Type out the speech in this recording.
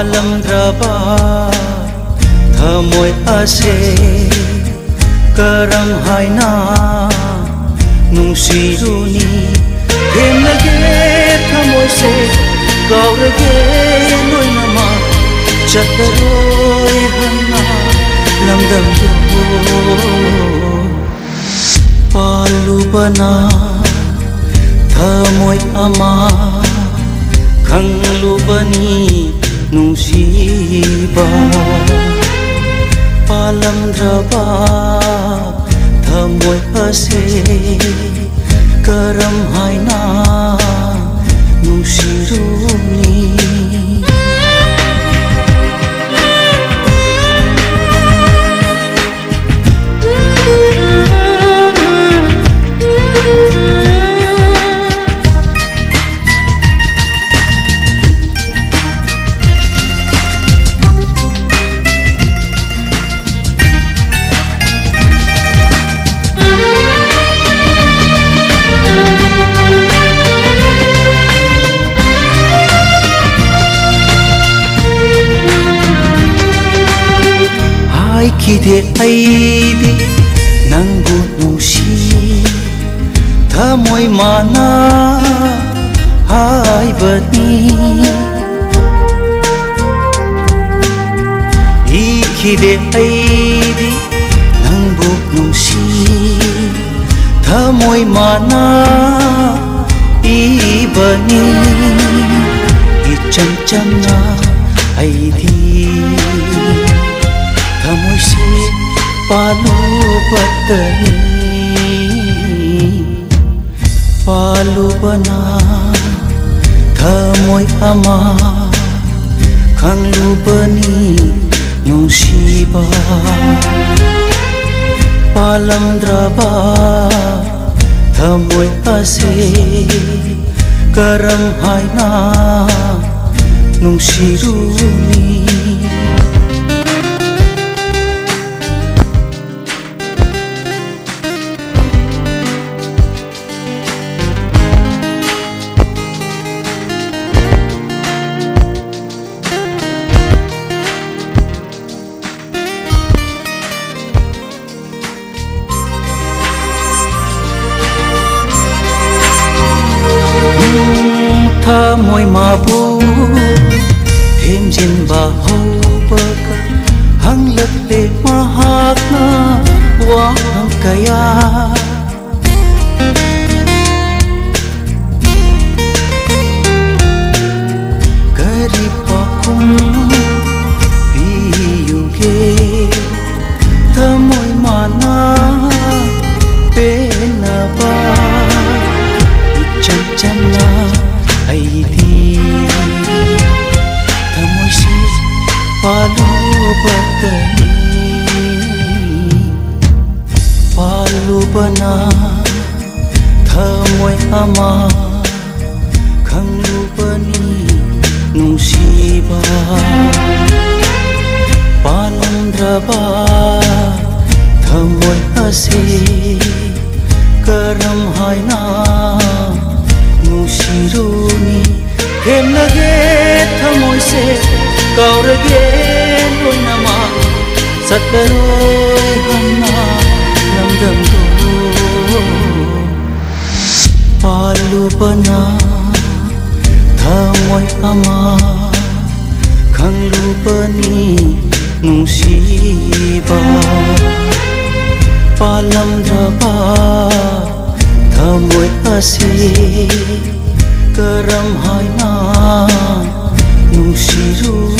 palamdraba thamoy ase karam haina nungsiruni hemlage thamoy se kaurage loinama chataroi hanna lamdam du palubana thamoy ama khanglubani nungsiba palamdraba thamoy ase karam haina nungsiruni kide aidi nangbu nungsi thamoy mana haibani ikide aidi nangbu nungsi thamoy mana ibani ichamchamna aidi thamoy se palubani palubana thamoy ama khanglubani nungsiba palamdraba thamoy ase karam haina nungsiruni thamoy mabu thêm jin ba ho baka hanglat le mahakna wa kaya garib pakum piyuge thamoy mana penaba chamchamna aidi thamoy se palubani palubana thamoy ama khanglubani nungsiba palamdraba thamoy ase karam haina nungsiruni hemlage thamoy se kaurage loinama sataroi hanna lamdam du palubana thamoy ama khanglubani nungsiba palamdraba thamoy ase karam haina nungsiruni